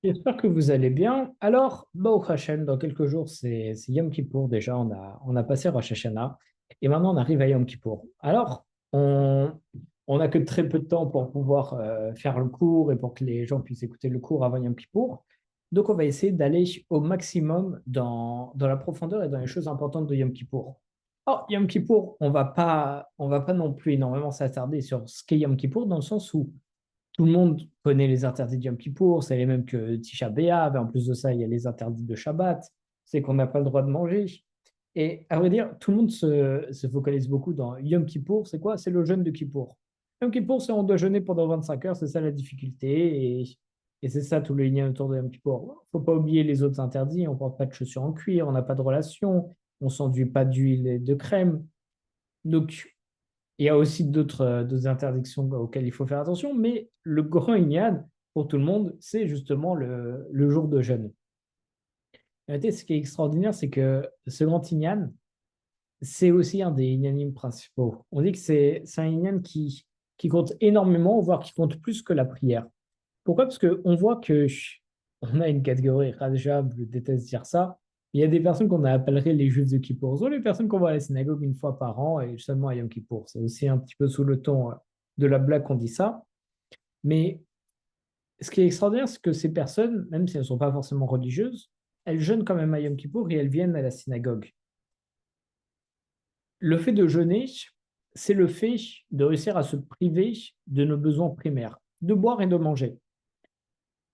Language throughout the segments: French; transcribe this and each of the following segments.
J'espère que vous allez bien. Alors, Baruch Hashem, dans quelques jours, c'est Yom Kippour déjà. On a passé Rosh Hashanah et maintenant on arrive à Yom Kippour. Alors, on n'a que très peu de temps pour pouvoir faire le cours et pour que les gens puissent écouter le cours avant Yom Kippour. Donc, on va essayer d'aller au maximum dans la profondeur et dans les choses importantes de Yom Kippour. Oh, Yom Kippour, on va pas non plus énormément s'attarder sur ce qu'est Yom Kippour dans le sens où tout le monde connaît les interdits de Yom Kippour, c'est les mêmes que Tisha B'Av, et en plus de ça, il y a les interdits de Shabbat, c'est qu'on n'a pas le droit de manger. Et à vrai dire, tout le monde se focalise beaucoup dans Yom Kippour, c'est quoi? C'est le jeûne de Kippour. Yom Kippour, c'est on doit jeûner pendant 25 heures, c'est ça la difficulté, et c'est ça tout le lien autour de Yom Kippour. Faut pas oublier les autres interdits, on porte pas de chaussures en cuir, on n'a pas de relation, on s'enduit pas d'huile et de crème. Donc, il y a aussi d'autres interdictions auxquelles il faut faire attention, mais le grand Inyan, pour tout le monde, c'est justement le jour de jeûne. En réalité, ce qui est extraordinaire, c'est que ce grand Inyan, c'est aussi un des Inyanim principaux. On dit que c'est un Inyan qui compte énormément, voire qui compte plus que la prière. Pourquoi? Parce qu'on voit que on a une catégorie, Rajab, je déteste dire ça, il y a des personnes qu'on appellerait les juifs de Kippour, ou les personnes qu'on voit à la synagogue une fois par an et seulement à Yom Kippour. C'est aussi un petit peu sous le ton de la blague qu'on dit ça. Mais ce qui est extraordinaire, c'est que ces personnes, même si elles ne sont pas forcément religieuses, elles jeûnent quand même à Yom Kippour et elles viennent à la synagogue. Le fait de jeûner, c'est le fait de réussir à se priver de nos besoins primaires, de boire et de manger.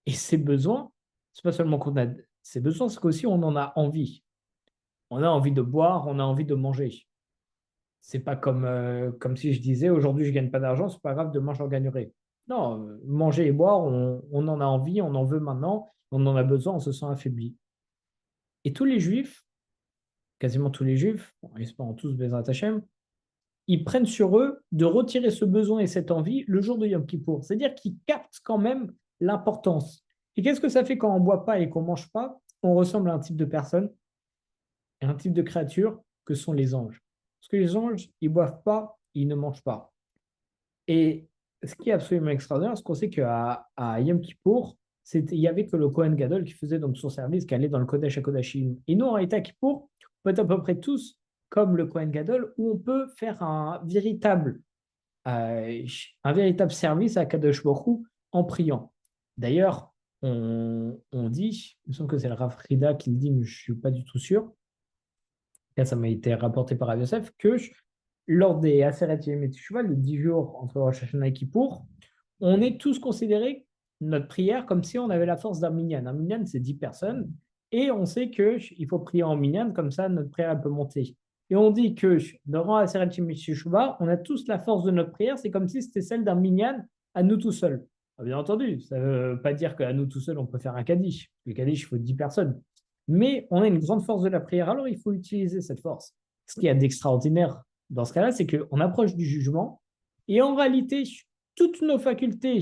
Et ces besoins, c'est pas seulement qu'on a ces besoins, c'est qu'aussi on en a envie. On a envie de boire, on a envie de manger. C'est pas comme si je disais aujourd'hui je gagne pas d'argent, c'est pas grave, demain j'en gagnerai. Non, manger et boire, on en a envie, on en veut maintenant, on en a besoin, on se sent affaibli. Et tous les juifs, quasiment tous les juifs, bon, espérons tous Bezrat Hashem, ils prennent sur eux de retirer ce besoin et cette envie le jour de Yom Kippour. C'est-à-dire qu'ils captent quand même l'importance. Et qu'est-ce que ça fait quand on ne boit pas et qu'on ne mange pas? On ressemble à un type de personne et un type de créature que sont les anges. Parce que les anges, ils ne boivent pas, ils ne mangent pas. Et ce qui est absolument extraordinaire, c'est qu'on sait qu'à Yom Kippour, il n'y avait que le Kohen Gadol qui faisait donc son service, qui allait dans le Kodesh HaKodashim. Et nous, en réalité, à Kippour, on peut être à peu près tous comme le Kohen Gadol, où on peut faire un véritable service à Kadosh Baruch Hu en priant. D'ailleurs, on dit, il me semble que c'est le Rav Frida qui le dit, mais je ne suis pas du tout sûr, et ça m'a été rapporté par Rav Yosef, que lors des Aseret Yom Teshuvah, les 10 jours entre Rosh Hashanah et Kippour, on est tous considérés, notre prière, comme si on avait la force d'un minyan. Un minyan, c'est 10 personnes, et on sait qu'il faut prier en minyan, comme ça notre prière elle peut monter. Et on dit que durant la Seret Shuvah, on a tous la force de notre prière, c'est comme si c'était celle d'un minyan à nous tout seuls. Bien entendu, ça ne veut pas dire qu'à nous tout seuls, on peut faire un kaddish. Le kaddish, il faut 10 personnes. Mais on a une grande force de la prière, alors il faut utiliser cette force. Ce qu'il y a d'extraordinaire dans ce cas-là, c'est qu'on approche du jugement, et en réalité, toutes nos facultés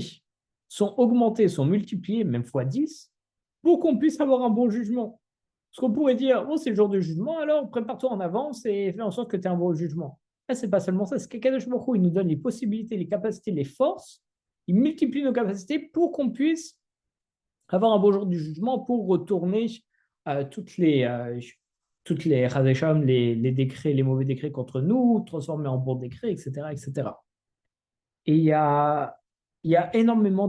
sont augmentées, sont multipliées, même fois 10, pour qu'on puisse avoir un bon jugement. Parce qu'on pourrait dire, oh, c'est le jour du jugement, alors prépare-toi en avance et fais en sorte que tu aies un bon jugement. Là, c'est pas seulement ça, c'est qu'Akadosh Baruch Hu, il nous donne les possibilités, les capacités, les forces, il multiplie nos capacités pour qu'on puisse avoir un bon jour du jugement pour retourner toutes les radesham, les décrets, les mauvais décrets contre nous, transformer en bons décrets, etc., etc. Et il y a énormément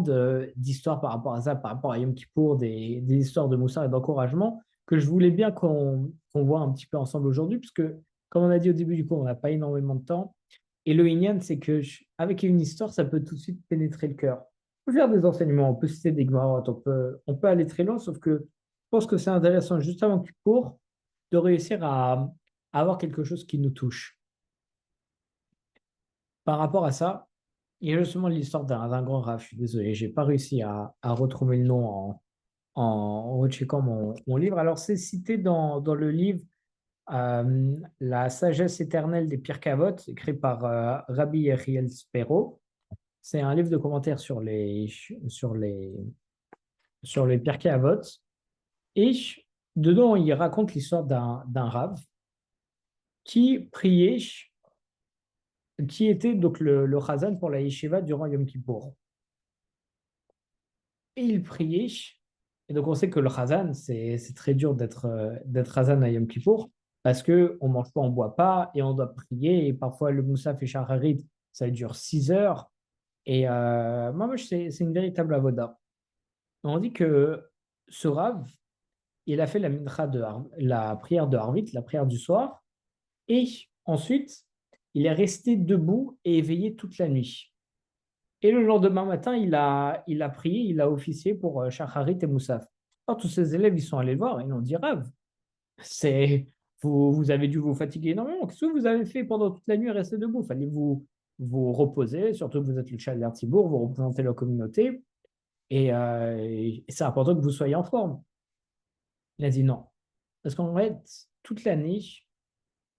d'histoires par rapport à ça, par rapport à Yom Kippour, des histoires de Moussard et d'encouragement que je voulais bien qu'on voit un petit peu ensemble aujourd'hui, puisque, comme on a dit au début du cours, on n'a pas énormément de temps. Et le Inyan, c'est que avec une histoire, ça peut tout de suite pénétrer le cœur. On peut faire des enseignements, on peut citer des Gemara, on peut aller très loin, sauf que je pense que c'est intéressant, juste avant Kippour, de réussir à avoir quelque chose qui nous touche. Par rapport à ça, il y a justement l'histoire d'un grand Rav. Je suis désolé, j'ai pas réussi à retrouver le nom en recheckant mon livre. Alors, c'est cité dans le livre La sagesse éternelle des Pirkei Avot, écrit par Rabbi Yechiel Spero. C'est un livre de commentaires sur les Pirkei Avot. Et dedans, il raconte l'histoire d'un Rav qui priait, qui était donc le Chazan pour la Yeshiva durant Yom Kippour. Et il priait, Et donc, on sait que le Khazan, c'est très dur d'être Khazan à Yom Kippour parce qu'on ne mange pas, on ne boit pas et on doit prier. Et parfois, le Moussaf et Shacharit, ça dure 6 heures. Et moi, c'est une véritable avoda. On dit que ce Rav, il a fait la mincha la prière de Harvit, la prière du soir. Et ensuite, il est resté debout et éveillé toute la nuit. Et le lendemain matin, il a prié, il a officié pour Shacharit et Moussaf. Alors, tous ses élèves, ils sont allés le voir et ils ont dit, Rav, c'est, vous avez dû vous fatiguer énormément. Qu'est-ce que vous avez fait pendant toute la nuit rester debout? Fallait vous reposer, surtout que vous êtes le Chalder Tibour, vous représentez la communauté et c'est important que vous soyez en forme. Il a dit non. Parce qu'en fait, toute l'année,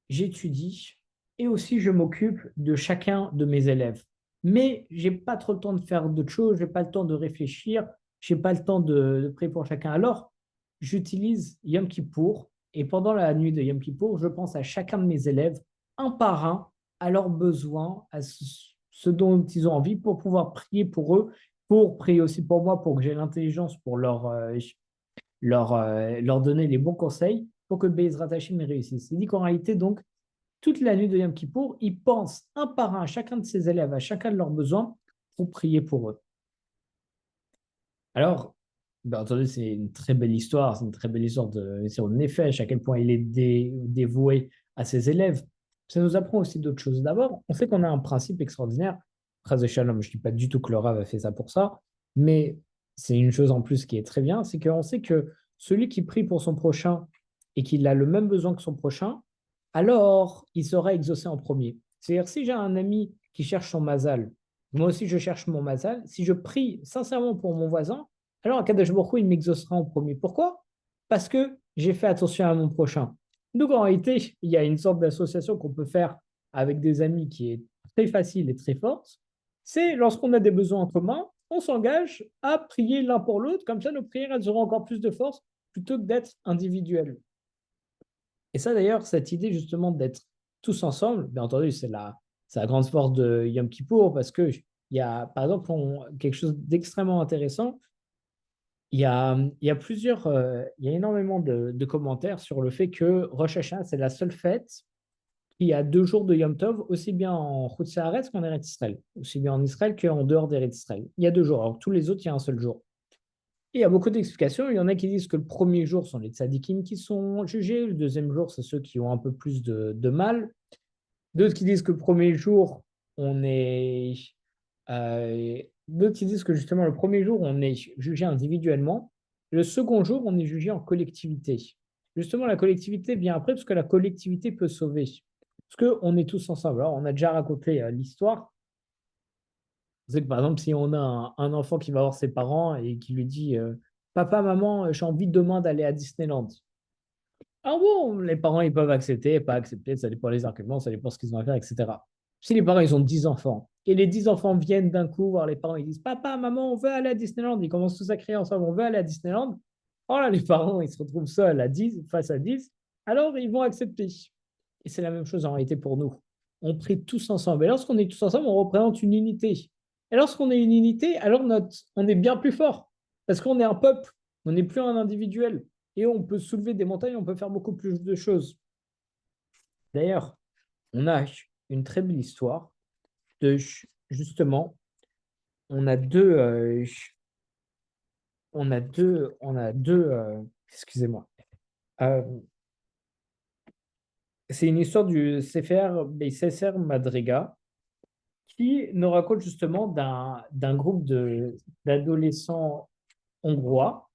j'étudie et aussi je m'occupe de chacun de mes élèves. Mais j'ai pas trop le temps de faire d'autres choses, j'ai pas le temps de réfléchir, j'ai pas le temps de prier pour chacun. Alors, j'utilise Yom Kippour et pendant la nuit de Yom Kippour, je pense à chacun de mes élèves, un par un, à leurs besoins, à ce dont ils ont envie pour pouvoir prier pour eux, pour prier aussi pour moi, pour que j'ai l'intelligence pour leur donner les bons conseils pour que Bezrat Hashim réussisse. Il dit qu'en réalité, donc, toute la nuit de Yom Kippour, il pense un par un à chacun de ses élèves, à chacun de leurs besoins, pour prier pour eux. Alors, bien entendu, c'est une très belle histoire, c'est une très belle histoire de sur Nefesh, à quel point il est dévoué à ses élèves. Ça nous apprend aussi d'autres choses. D'abord, on sait qu'on a un principe extraordinaire. Phrase de Shalom, je ne dis pas du tout que le Rav a fait ça pour ça, mais c'est une chose en plus qui est très bien, c'est qu'on sait que celui qui prie pour son prochain et qu'il a le même besoin que son prochain, alors il sera exaucé en premier. C'est-à-dire, si j'ai un ami qui cherche son mazal, moi aussi je cherche mon mazal, si je prie sincèrement pour mon voisin, alors Akadosh Baruch Hu, il m'exaucera en premier. Pourquoi? Parce que j'ai fait attention à mon prochain. Donc en réalité, il y a une sorte d'association qu'on peut faire avec des amis qui est très facile et très forte. C'est lorsqu'on a des besoins en commun, on s'engage à prier l'un pour l'autre, comme ça nos prières elles auront encore plus de force plutôt que d'être individuelles. Et ça, d'ailleurs, cette idée justement d'être tous ensemble, bien entendu, c'est la grande force de Yom Kippour parce que il y a, par exemple, quelque chose d'extrêmement intéressant. Il y a énormément de commentaires sur le fait que Rosh Hashanah, c'est la seule fête qui a 2 jours de Yom Tov, aussi bien en Chutz Haaretz qu'en Eretz Israël, aussi bien en Israël qu'en dehors d'Eretz Israël. Il y a 2 jours, alors tous les autres, il y a un seul jour. Et il y a beaucoup d'explications. Il y en a qui disent que le premier jour sont les tzadikim qui sont jugés, le deuxième jour, c'est ceux qui ont un peu plus de mal. D'autres qui disent que le premier jour, on est. D'autres qui disent que justement, le premier jour, on est jugé individuellement. Le second jour, on est jugé en collectivité. Justement, la collectivité vient après parce que la collectivité peut sauver. Parce qu'on est tous ensemble. Alors, on a déjà raconté l'histoire. C'est que par exemple, si on a un enfant qui va voir ses parents et qui lui dit Papa, maman, j'ai envie demain d'aller à Disneyland. Ah bon, les parents, ils peuvent accepter, pas accepter, ça dépend des arguments, ça dépend ce qu'ils ont à faire, etc. Si les parents, ils ont 10 enfants, et les 10 enfants viennent d'un coup voir les parents, ils disent, Papa, maman, on veut aller à Disneyland. Ils commencent tous à crier ensemble, on veut aller à Disneyland. Oh là, les parents, ils se retrouvent seuls à 10, face à 10, alors ils vont accepter. Et c'est la même chose en réalité pour nous. On prie tous ensemble. Et lorsqu'on est tous ensemble, on représente une unité. Et lorsqu'on est une unité, alors on est bien plus fort. Parce qu'on est un peuple, on n'est plus un individuel et on peut soulever des montagnes, on peut faire beaucoup plus de choses. D'ailleurs, on a une très belle histoire de justement, on a excusez-moi. Euh, c'est une histoire du Sefer Beiseser Madriga qui nous raconte justement d'un groupe d'adolescents hongrois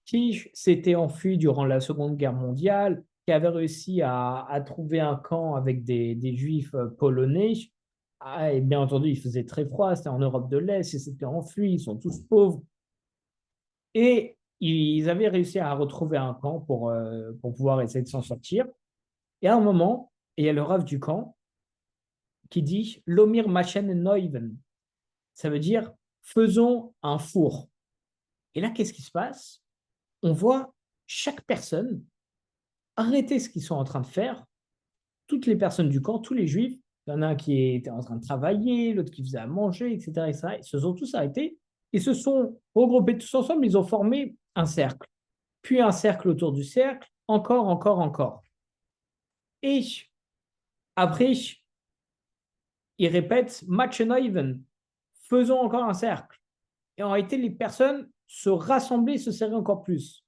qui s'était enfui durant la Seconde Guerre mondiale, qui avait réussi à trouver un camp avec des juifs polonais. Ah, et bien entendu, il faisait très froid, c'était en Europe de l'Est, ils s'étaient enfuis, ils sont tous pauvres. Et ils avaient réussi à retrouver un camp pour pouvoir essayer de s'en sortir. Et à un moment, il y a le rave du camp qui dit Lomir Machen Neuven. Ça veut dire faisons un four. Et là, qu'est-ce qui se passe? On voit chaque personne arrêter ce qu'ils sont en train de faire. Toutes les personnes du camp, tous les juifs, il y en a un qui était en train de travailler, l'autre qui faisait à manger, etc., etc. Ils se sont tous arrêtés. Ils se sont regroupés tous ensemble. Ils ont formé un cercle, puis un cercle autour du cercle, encore, encore, encore. Et après, il répète match even, faisons encore un cercle. Et en réalité, les personnes se rassemblaient, se serraient encore plus.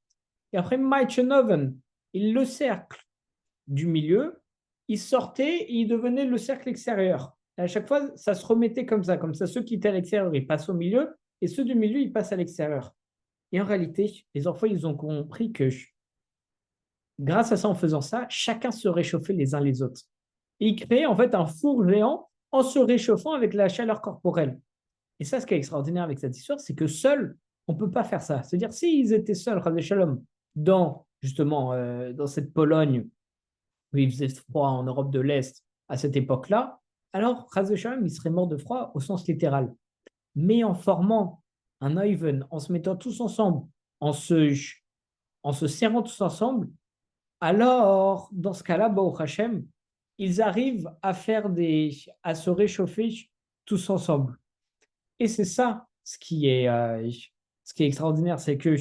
Et après match even, le cercle du milieu, il sortait et il devenait le cercle extérieur. Et à chaque fois, ça se remettait comme ça. Comme ça, ceux qui étaient à l'extérieur, ils passent au milieu, et ceux du milieu, ils passent à l'extérieur. Et en réalité, les enfants, ils ont compris que grâce à ça, en faisant ça, chacun se réchauffait les uns les autres. Et ils créaient en fait un four géant en se réchauffant avec la chaleur corporelle. Et ça, ce qui est extraordinaire avec cette histoire, c'est que seuls, on ne peut pas faire ça. C'est-à-dire, s'ils étaient seuls, Shalom, dans justement dans cette Pologne où il faisait froid en Europe de l'Est à cette époque-là, alors Shalom, il serait mort de froid au sens littéral. Mais en formant un Oiven, en se mettant tous ensemble, en se serrant tous ensemble, alors, dans ce cas-là, au Hachem, ils arrivent à se réchauffer tous ensemble. Et c'est ça ce qui est extraordinaire, c'est que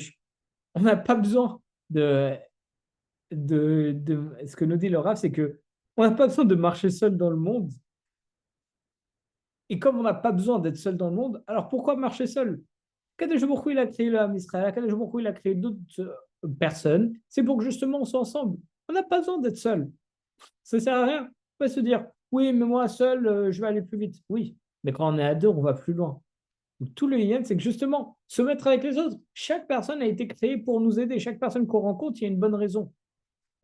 on n'a pas besoin de, ce que nous dit le Rav, c'est que on n'a pas besoin de marcher seul dans le monde. Et comme on n'a pas besoin d'être seul dans le monde, alors pourquoi marcher seul? Kadosh Baruch Hu, il a créé l'âme Israël, Kadosh Baruch Hu, il a créé d'autres personnes. C'est pour que justement on soit ensemble. On n'a pas besoin d'être seul. Ça ne sert à rien. On peut se dire, oui, mais moi seul, je vais aller plus vite. Oui, mais quand on est à deux, on va plus loin. Donc, tout le lien, c'est que justement, se mettre avec les autres, chaque personne a été créée pour nous aider. Chaque personne qu'on rencontre, il y a une bonne raison.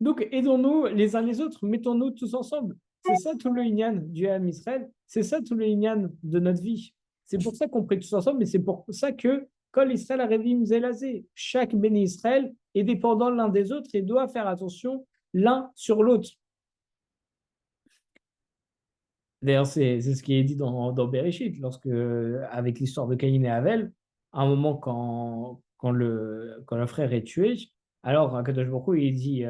Donc, aidons-nous les uns les autres, mettons-nous tous ensemble. C'est ça tout le Inyan du Ham Israël, c'est ça tout le Inyan de notre vie. C'est pour ça qu'on prie tous ensemble, mais c'est pour ça que Kol Israël Arevim Zelazé, chaque béni Israël est dépendant l'un des autres et doit faire attention l'un sur l'autre. D'ailleurs, c'est ce qui est dit dans Bereshit, lorsque, avec l'histoire de Caïn et Abel, à un moment quand le frère est tué, alors Akadosh Baruch Hu, il dit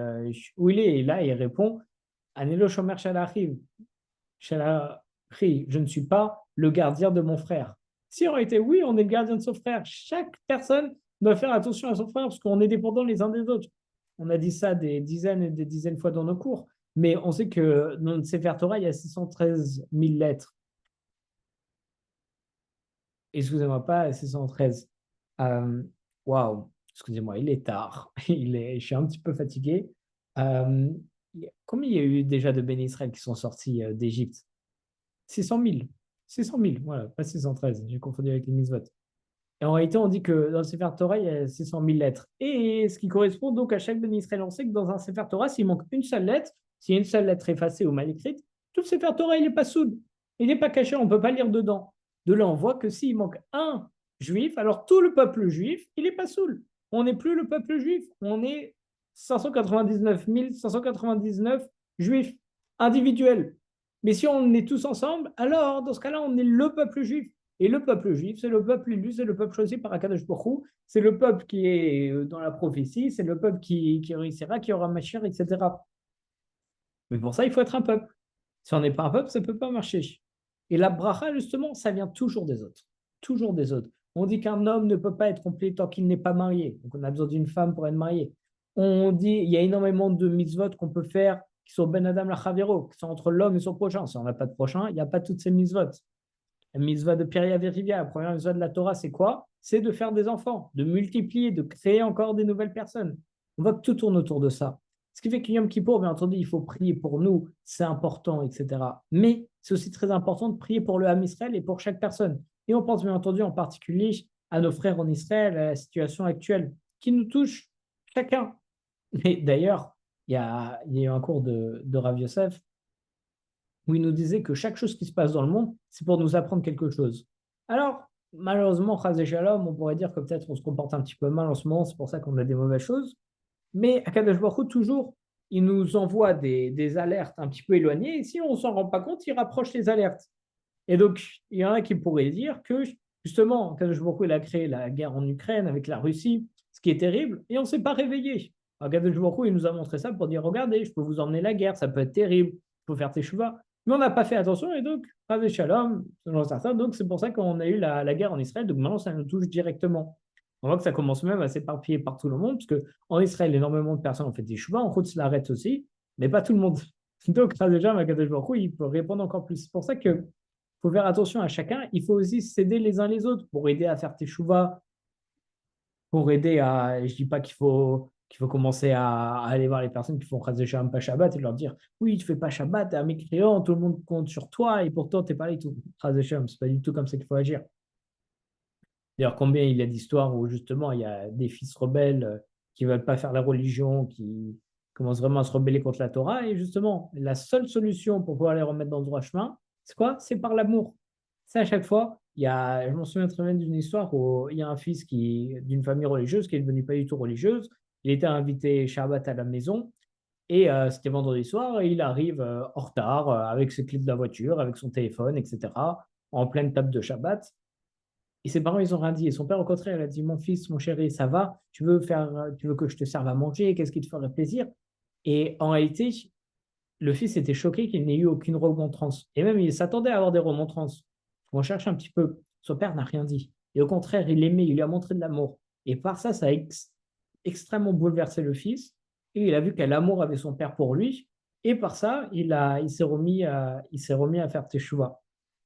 où il est, et là il répond Anelo Shomer Shalachiv, Shalachi, je ne suis pas le gardien de mon frère. Si on était oui, on est le gardien de son frère. Chaque personne doit faire attention à son frère parce qu'on est dépendants les uns des autres. On a dit ça des dizaines et des dizaines de fois dans nos cours. Mais on sait que dans le Sefer Torah, il y a 613 000 lettres. Excusez-moi, pas 613. Euh, Waouh, excusez-moi, il est tard. Je suis un petit peu fatigué. Euh, Combien il y a eu déjà de béné Israël qui sont sortis d'Égypte? 600 000. 600 000, voilà, pas 613. J'ai confondu avec les mitzvot. Et en réalité, on dit que dans le Sefer Torah, il y a 600 000 lettres. Et ce qui correspond donc à chaque béni Israël, on sait que dans un Sefer Torah, s'il manque une seule lettre, s'il y a une seule lettre effacée ou mal écrite, tout le Sefer Torah, il n'est pas soude. Il n'est pas caché, on ne peut pas lire dedans. De là, on voit que s'il manque un juif, alors tout le peuple juif, il n'est pas saoul. On n'est plus le peuple juif, on est 599 599 juifs individuels. Mais si on est tous ensemble, alors dans ce cas-là, on est le peuple juif. Et le peuple juif, c'est le peuple élu, c'est le peuple choisi par Akadosh Baruch Hu, c'est le peuple qui est dans la prophétie, c'est le peuple qui réussira, qui aura Mashiach, etc. Mais pour ça, il faut être un peuple. Si on n'est pas un peuple, ça ne peut pas marcher. Et la bracha, justement, ça vient toujours des autres. Toujours des autres. On dit qu'un homme ne peut pas être complet tant qu'il n'est pas marié. Donc, on a besoin d'une femme pour être marié. On dit il y a énormément de mitzvot qu'on peut faire qui sont ben adam la chavero, qui sont entre l'homme et son prochain. Si on n'a pas de prochain, il n'y a pas toutes ces mitzvot. La mitzvah de Piria Verivia, la première mitzvah de la Torah, c'est quoi? C'est de faire des enfants, de multiplier, de créer encore des nouvelles personnes. On voit que tout tourne autour de ça. Ce qui fait que Yom Kippour, bien entendu, il faut prier pour nous, c'est important, etc. Mais c'est aussi très important de prier pour le Ham Israël et pour chaque personne. Et on pense bien entendu en particulier à nos frères en Israël, à la situation actuelle qui nous touche chacun. Et d'ailleurs, il y a eu un cours de Rav Yosef où il nous disait que chaque chose qui se passe dans le monde, c'est pour nous apprendre quelque chose. Alors, malheureusement, Chaz et Shalom, on pourrait dire que peut-être on se comporte un petit peu mal en ce moment, c'est pour ça qu'on a des mauvaises choses. Mais Akadosh Baruch Hu, toujours, il nous envoie des alertes un petit peu éloignées, et si on ne s'en rend pas compte, il rapproche les alertes. Et donc, il y en a qui pourraient dire que, justement, Akadosh Baruch Hu, il a créé la guerre en Ukraine avec la Russie, ce qui est terrible, et on ne s'est pas réveillé. Akadosh Baruch Hu, il nous a montré ça pour dire, regardez, je peux vous emmener la guerre, ça peut être terrible, il faut faire tes chevaux. Mais on n'a pas fait attention, et donc, Rav Shalom, selon certains, donc c'est pour ça qu'on a eu la guerre en Israël, donc maintenant ça nous touche directement. On voit que ça commence même à s'éparpiller par tout le monde, parce qu'en Israël, énormément de personnes ont fait des chouva, en route l'arrête aussi, mais pas tout le monde. Donc, déjà, Makadosh Baruch Hu, il peut répondre encore plus. C'est pour ça qu'il faut faire attention à chacun. Il faut aussi s'aider les uns les autres pour aider à faire tes chouvas, pour aider à. Je dis pas qu'il faut commencer à aller voir les personnes qui font Chaz Shalom pas Shabbat et leur dire oui, tu fais pas Shabbat, t'es un mécréant, tout le monde compte sur toi et pourtant t'es pas là et tout. Chaz Shalom, c'est pas du tout comme ça qu'il faut agir. D'ailleurs, combien il y a d'histoires où justement il y a des fils rebelles qui ne veulent pas faire la religion, qui commencent vraiment à se rebeller contre la Torah. Et justement, la seule solution pour pouvoir les remettre dans le droit chemin, c'est quoi? C'est par l'amour. C'est à chaque fois. Je m'en souviens très bien d'une histoire où il y a un fils d'une famille religieuse qui est devenu pas du tout religieuse. Il était invité Shabbat à la maison et c'était vendredi soir et il arrive en retard avec ses clés de la voiture, avec son téléphone, etc., en pleine table de Shabbat. Et ses parents, ils ont rien dit. Et son père, au contraire, il a dit, mon fils, mon chéri, ça va? Tu veux que je te serve à manger? Qu'est-ce qui te ferait plaisir? Et en réalité, le fils était choqué qu'il n'ait eu aucune remontrance. Et même, il s'attendait à avoir des remontrances. On cherche un petit peu. Son père n'a rien dit. Et au contraire, il l'aimait, il lui a montré de l'amour. Et par ça, ça a extrêmement bouleversé le fils. Et il a vu quel amour avait son père pour lui. Et par ça, il s'est remis à faire teshuva.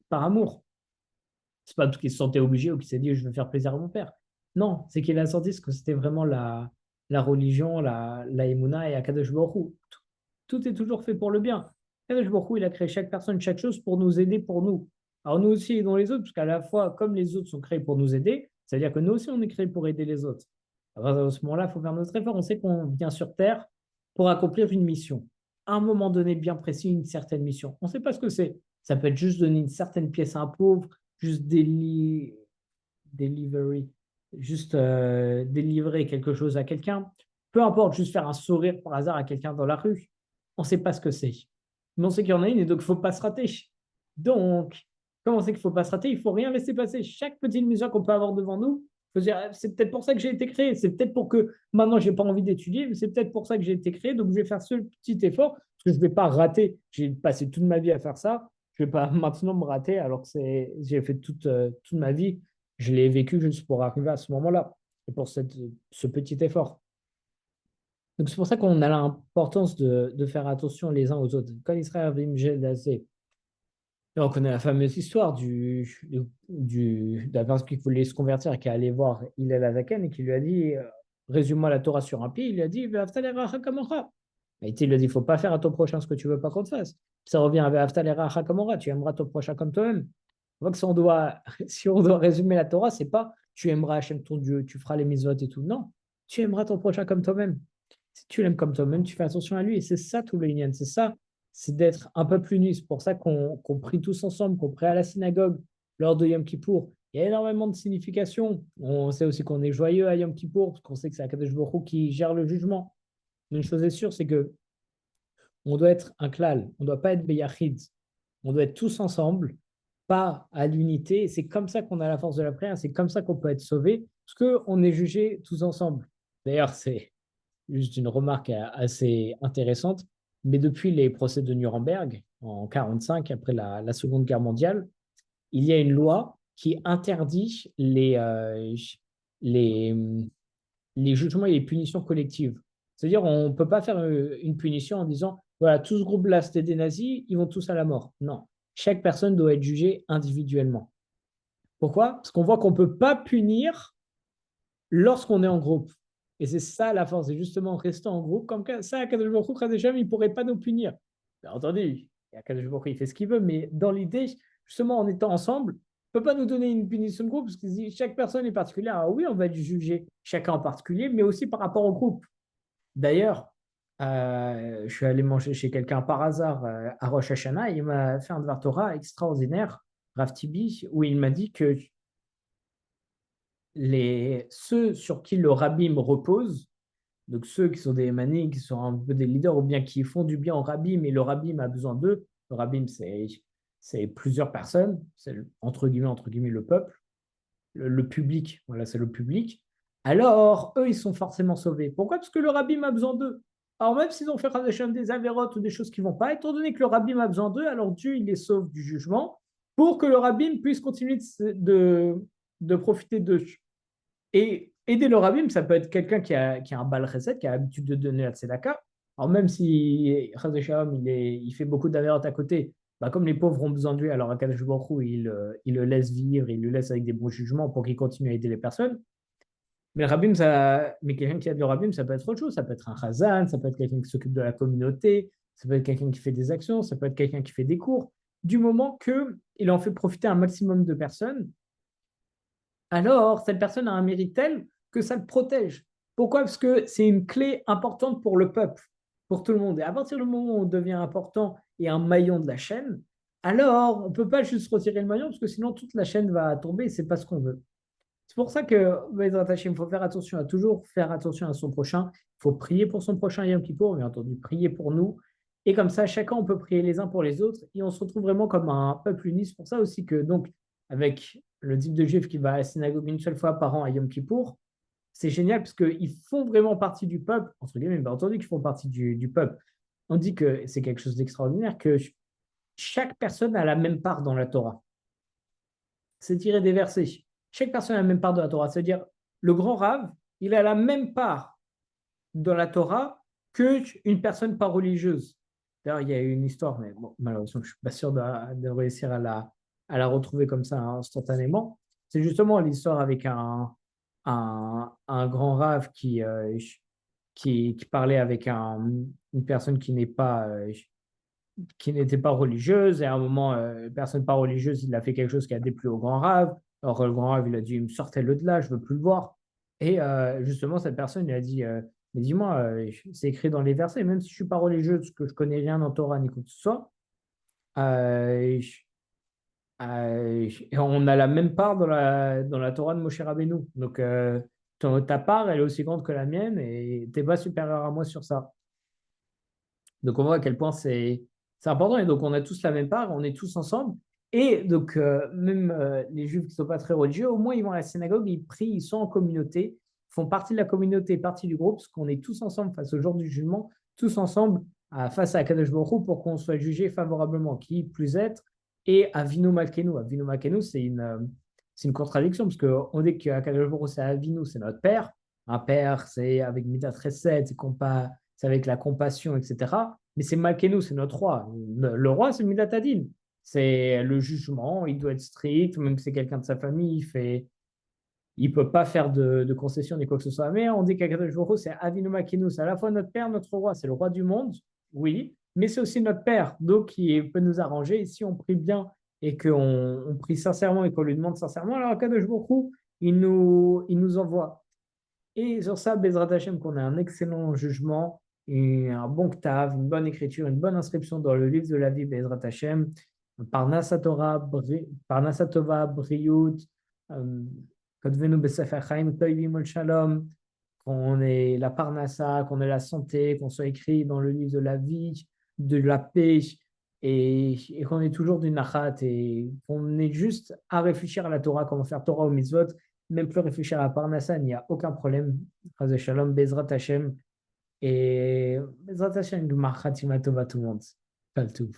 Par amour. C'est pas parce qu'il se sentait obligé ou qu'il s'est dit je veux faire plaisir à mon père. Non, c'est qu'il a senti ce que c'était vraiment la religion, la Emouna et Akadosh Baruch Hu. Tout est toujours fait pour le bien. Akadosh Baruch Hu, il a créé chaque personne, chaque chose pour nous aider, pour nous. Alors nous aussi aidons les autres, parce qu'à la fois, comme les autres sont créés pour nous aider, c'est-à-dire que nous aussi on est créés pour aider les autres. Alors à ce moment-là, il faut faire notre effort. On sait qu'on vient sur Terre pour accomplir une mission. À un moment donné bien précis, une certaine mission. On ne sait pas ce que c'est. Ça peut être juste donner une certaine pièce à un pauvre, juste delivery, juste délivrer quelque chose à quelqu'un. Peu importe, juste faire un sourire par hasard à quelqu'un dans la rue. On ne sait pas ce que c'est. Mais on sait qu'il y en a une et donc il ne faut pas se rater. Donc, comme on sait qu'il ne faut pas se rater, il ne faut rien laisser passer. Chaque petite mission qu'on peut avoir devant nous, il faut dire, c'est peut-être pour ça que j'ai été créé. C'est peut-être pour que maintenant, je n'ai pas envie d'étudier, mais c'est peut-être pour ça que j'ai été créé. Donc, je vais faire ce petit effort parce que je ne vais pas rater. J'ai passé toute ma vie à faire ça. Je ne vais pas maintenant me rater alors que j'ai fait toute ma vie. Je l'ai vécu juste pour arriver à ce moment-là et pour ce petit effort. Donc, c'est pour ça qu'on a l'importance de faire attention les uns aux autres. Quand Israël avait et on connaît la fameuse histoire de la personne qui voulait se convertir et qui est allé voir Hillel Azaken et qui lui a dit résume-moi la Torah sur un pied. Il lui a dit Ve'afta l'iracha kamocha. Et il lui a dit il ne faut pas faire à ton prochain ce que tu ne veux pas qu'on te fasse. Ça revient à Ve'afta l'iracha kamocha. Tu aimeras ton prochain comme toi-même. On voit que si on doit résumer la Torah, c'est pas tu aimeras Hachem ton Dieu, tu feras les mitzvot et tout. Non, tu aimeras ton prochain comme toi-même. Si tu l'aimes comme toi-même, tu fais attention à lui. Et c'est ça tout le Inyan. C'est ça, c'est d'être un peuple uni. C'est pour ça qu'on prie tous ensemble, qu'on prie à la synagogue lors de Yom Kippour. Il y a énormément de significations. On sait aussi qu'on est joyeux à Yom Kippour, parce qu'on sait que c'est Akadosh Baruch Hu qui gère le jugement. Mais une chose est sûre, c'est que on doit être un klal. On ne doit pas être beyachid. On doit être tous ensemble, pas à l'unité. C'est comme ça qu'on a la force de la prière. C'est comme ça qu'on peut être sauvé, parce qu'on est jugés tous ensemble. D'ailleurs, c'est juste une remarque assez intéressante. Mais depuis les procès de Nuremberg, en 1945, après la Seconde Guerre mondiale, il y a une loi qui interdit les, les jugements et les punitions collectives. C'est-à-dire, on ne peut pas faire une punition en disant, voilà, tout ce groupe-là, c'était des nazis, ils vont tous à la mort. Non, chaque personne doit être jugée individuellement. Pourquoi? Parce qu'on voit qu'on ne peut pas punir lorsqu'on est en groupe. Et c'est ça la force, c'est justement en restant en groupe, comme ça, Kadosh Baruch Hu, il ne pourrait pas nous punir. Bien entendu, Kadosh Baruch Hu, il fait ce qu'il veut, mais dans l'idée, justement, en étant ensemble, il ne peut pas nous donner une punition de groupe, parce que si chaque personne est particulière, alors oui, on va juger chacun en particulier, mais aussi par rapport au groupe. D'ailleurs, je suis allé manger chez quelqu'un par hasard à Rosh Hashanah, et il m'a fait un Dvar Torah extraordinaire, Rav Tibi, où il m'a dit que ceux sur qui le rabbi me repose, donc ceux qui sont des manis, qui sont un peu des leaders, ou bien qui font du bien au rabbi, mais le rabbi a besoin d'eux. Le rabbi, c'est plusieurs personnes, c'est entre guillemets le peuple, le public, voilà, c'est le public. Alors, eux, ils sont forcément sauvés. Pourquoi? Parce que le rabbi a besoin d'eux. Alors, même s'ils ont fait des avérotes ou des choses qui ne vont pas, étant donné que le rabbi a besoin d'eux, alors Dieu, il les sauve du jugement pour que le rabbi puisse continuer de profiter d'eux. Et aider le rabbin, ça peut être quelqu'un qui a un bal chesed, qui a l'habitude de donner la tzedaka. Alors même si Chas Shalom, il fait beaucoup d'avérotes à côté, bah, comme les pauvres ont besoin de lui, alors Akadosh Baruch Hu, il le laisse vivre, il le laisse avec des bons jugements pour qu'il continue à aider les personnes. Mais le rabbin, mais quelqu'un qui aide le rabbin, ça peut être autre chose. Ça peut être un chazan, ça peut être quelqu'un qui s'occupe de la communauté, ça peut être quelqu'un qui fait des actions, ça peut être quelqu'un qui fait des cours. Du moment qu'il en fait profiter un maximum de personnes, alors cette personne a un mérite tel que ça le protège. Pourquoi? Parce que c'est une clé importante pour le peuple, pour tout le monde. Et à partir du moment où on devient important et un maillon de la chaîne, alors on ne peut pas juste retirer le maillon parce que sinon toute la chaîne va tomber et ce n'est pas ce qu'on veut. C'est pour ça que, il faut faire attention à toujours faire attention à son prochain. Il faut prier pour son prochain Yom Kippour, bien entendu, prier pour nous. Et comme ça, chacun, on peut prier les uns pour les autres et on se retrouve vraiment comme un peuple uni. C'est pour ça aussi que, donc, avec le type de juif qui va à la synagogue une seule fois par an à Yom Kippour, c'est génial parce qu'ils font vraiment partie du peuple, entre guillemets, bien entendu qu'ils font partie du peuple. On dit que c'est quelque chose d'extraordinaire, que chaque personne a la même part dans la Torah. C'est tiré des versets. Chaque personne a la même part de la Torah. C'est-à-dire, le grand Rav, il a la même part dans la Torah qu'une personne pas religieuse. D'ailleurs, il y a une histoire, mais bon, malheureusement, je ne suis pas sûr de réussir à la retrouver comme ça instantanément. C'est justement l'histoire avec un grand Rav qui parlait avec une personne qui n'était pas religieuse. Et à un moment, personne pas religieuse, il a fait quelque chose qui a déplu au grand Rav. Alors, le grand Rav, il a dit, sortez-le de là, je ne veux plus le voir. Et justement, cette personne, il a dit, mais dis-moi, c'est écrit dans les versets, même si je ne suis pas religieuse, que je connais rien en Torah ni quoi que ce soit, et on a la même part dans la Torah de Moshe Rabbeinu. Donc, ta part, elle est aussi grande que la mienne et tu n'es pas supérieur à moi sur ça. Donc, on voit à quel point c'est important. Et donc, on a tous la même part, on est tous ensemble. Et donc, même les juifs qui ne sont pas très religieux, au moins, ils vont à la synagogue, ils prient, ils sont en communauté, font partie de la communauté, partie du groupe, parce qu'on est tous ensemble face au jour du jugement, tous ensemble face à Kadosh Baruch Hu pour qu'on soit jugé favorablement, qui plus être, et Avinu Malkenu. Avinu Malkenu, c'est une contradiction, parce qu'on dit qu'Akadosh Baruch Hu, c'est Avinu, c'est notre père. Un père, c'est avec Midat Chesed, c'est avec la compassion, etc. Mais c'est Malkenu, c'est notre roi. Le roi, c'est Midat Hadin. C'est le jugement, il doit être strict, même si c'est quelqu'un de sa famille, il peut pas faire de concessions ni quoi que ce soit. Mais on dit qu'Akadosh Baruch Hu, c'est Avinu Malkenu, c'est à la fois notre père, notre roi, c'est le roi du monde, oui, mais c'est aussi notre père, donc il peut nous arranger. Et si on prie bien et qu'on prie sincèrement et qu'on lui demande sincèrement, alors Akadosh Baruch Hu, il nous envoie. Et sur ça, Bezrat Hashem, qu'on a un excellent jugement, et un bon ktav, une bonne écriture, une bonne inscription dans le livre de la vie, Bezrat Hashem, Parnasa Torah, Parnasa Tova, Briut, Kodvenu Besefer Chaim, Toivim Ol Shalom, qu'on ait la Parnassa, qu'on ait la santé, qu'on soit écrit dans le livre de la vie, de la paix, et qu'on ait toujours du nachat, et qu'on ait juste à réfléchir à la Torah, comment faire Torah ou mitzvot, même plus réfléchir à la Parnassa, il n'y a aucun problème. Chas Shalom, Bezrat Hashem, et Bezrat Hashem, Gmar Khatima Tova tout le monde. Pas le tout.